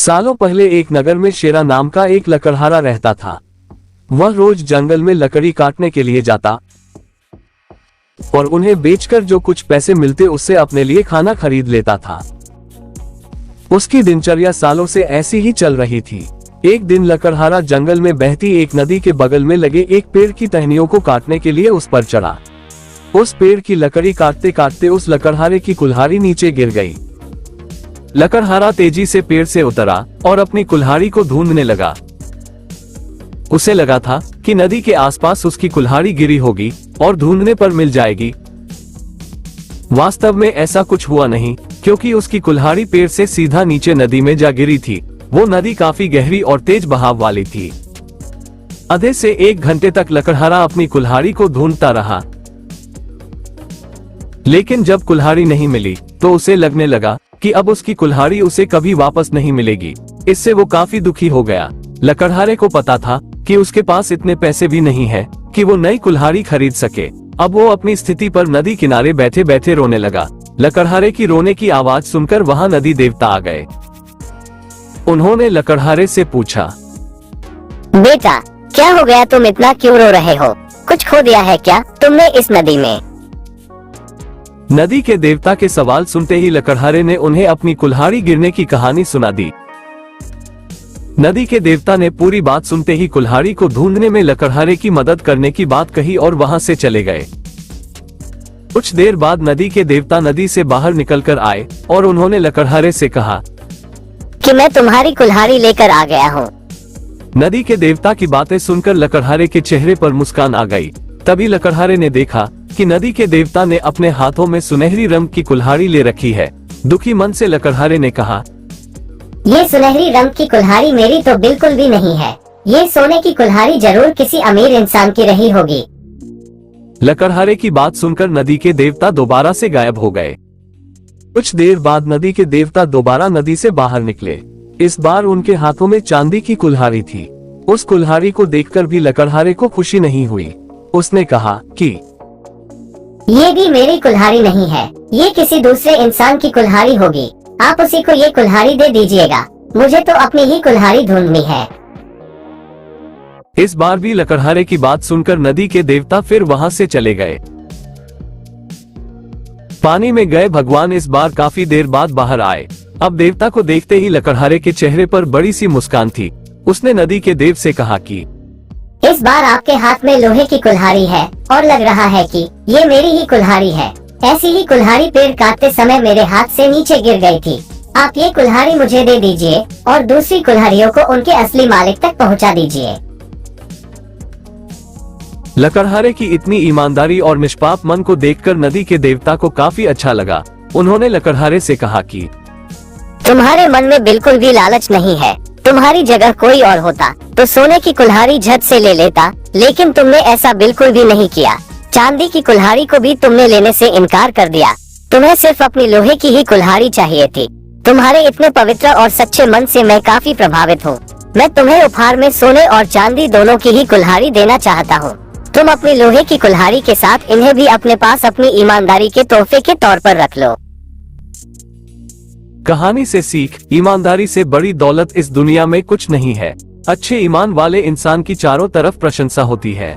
सालों पहले एक नगर में शेरा नाम का एक लकड़हारा रहता था। वह रोज जंगल में लकड़ी काटने के लिए जाता और उन्हें बेचकर जो कुछ पैसे मिलते उससे अपने लिए खाना खरीद लेता था। उसकी दिनचर्या सालों से ऐसी ही चल रही थी। एक दिन लकड़हारा जंगल में बहती एक नदी के बगल में लगे एक पेड़ की टहनियों को काटने के लिए उस पर चढ़ा। उस पेड़ की लकड़ी काटते काटते उस लकड़हारे की कुल्हाड़ी नीचे गिर गई। लकड़हारा तेजी से पेड़ से उतरा और अपनी कुल्हाड़ी को ढूंढने लगा। उसे लगा था कि नदी के आसपास उसकी कुल्हाड़ी गिरी होगी और ढूंढने पर मिल जाएगी। वास्तव में ऐसा कुछ हुआ नहीं, क्योंकि उसकी कुल्हाड़ी पेड़ से सीधा नीचे नदी में जा गिरी थी। वो नदी काफी गहरी और तेज बहाव वाली थी। आधे से 1 घंटे तक लकड़हारा अपनी कुल्हाड़ी को ढूंढता रहा, लेकिन जब कुल्हाड़ी नहीं मिली तो उसे लगने लगा कि अब उसकी कुल्हाड़ी उसे कभी वापस नहीं मिलेगी। इससे वो काफी दुखी हो गया। लकड़हारे को पता था कि उसके पास इतने पैसे भी नहीं है कि वो नई कुल्हाड़ी खरीद सके। अब वो अपनी स्थिति पर नदी किनारे बैठे बैठे रोने लगा। लकड़हारे की रोने की आवाज सुनकर वहां नदी देवता आ गए। उन्होंने लकड़हारे से पूछा, बेटा क्या हो गया, तुम इतना क्यों रो रहे हो? कुछ खो दिया है क्या तुमने इस नदी में? नदी के देवता के सवाल सुनते ही लकड़हारे ने उन्हें अपनी कुल्हाड़ी गिरने की कहानी सुना दी। नदी के देवता ने पूरी बात सुनते ही कुल्हाड़ी को ढूंढने में लकड़हारे की मदद करने की बात कही और वहां से चले गए। कुछ देर बाद नदी के देवता नदी से बाहर निकलकर आए और उन्होंने लकड़हारे से कहा कि मैं तुम्हारी कुल्हाड़ी लेकर आ गया हूँ। नदी के देवता की बातें सुनकर लकड़हारे के चेहरे पर मुस्कान आ गई। तभी लकड़हारे ने देखा कि नदी के देवता ने अपने हाथों में सुनहरी रंग की कुल्हाड़ी ले रखी है। दुखी मन से लकड़हारे ने कहा, ये सुनहरी रंग की कुल्हाड़ी मेरी तो बिल्कुल भी नहीं है। ये सोने की कुल्हाड़ी जरूर किसी अमीर इंसान की रही होगी। लकड़हारे की बात सुनकर नदी के देवता दोबारा से गायब हो गए। कुछ देर बाद नदी के देवता दोबारा नदी से बाहर निकले। इस बार उनके हाथों में चांदी की कुल्हाड़ी थी। उस कुल्हाड़ी को देखकर भी लकड़हारे को खुशी नहीं हुई। उसने कहा कि ये भी मेरी कुल्हाड़ी नहीं है, ये किसी दूसरे इंसान की कुल्हाड़ी होगी। आप उसी को ये कुल्हाड़ी दे दीजिएगा, मुझे तो अपनी ही कुल्हाड़ी ढूंढनी है। इस बार भी लकड़हारे की बात सुनकर नदी के देवता फिर वहां से चले गए। पानी में गए भगवान इस बार काफी देर बाद बाहर आए। अब देवता को देखते ही लकड़हारे के चेहरे पर बड़ी सी मुस्कान थी। उसने नदी के देव से कहा कि इस बार आपके हाथ में लोहे की कुल्हाड़ी है और लग रहा है कि ये मेरी ही कुल्हाड़ी है। ऐसी ही कुल्हाड़ी पेड़ काटते समय मेरे हाथ से नीचे गिर गई थी। आप ये कुल्हाड़ी मुझे दे दीजिए और दूसरी कुल्हाड़ियों को उनके असली मालिक तक पहुंचा दीजिए। लकड़हारे की इतनी ईमानदारी और निष्पाप मन को देखकर नदी के देवता को काफी अच्छा लगा। उन्होंने लकड़हारे से कहा कि तुम्हारे मन में बिल्कुल भी लालच नहीं है। तुम्हारी जगह कोई और होता तो सोने की कुल्हाड़ी झट से ले लेता, लेकिन तुमने ऐसा बिल्कुल भी नहीं किया। चांदी की कुल्हाड़ी को भी तुमने लेने से इनकार कर दिया। तुम्हें सिर्फ अपनी लोहे की ही कुल्हाड़ी चाहिए थी। तुम्हारे इतने पवित्र और सच्चे मन से मैं काफी प्रभावित हूँ। मैं तुम्हें उपहार में सोने और चांदी दोनों की ही कुल्हाड़ी देना चाहता हूँ। तुम अपनी लोहे की कुल्हाड़ी के साथ इन्हें भी अपने पास अपनी ईमानदारी के तोहफे के तौर पर रख लो। कहानी से सीख, ईमानदारी से बड़ी दौलत इस दुनिया में कुछ नहीं है। अच्छे ईमान वाले इंसान की चारों तरफ प्रशंसा होती है।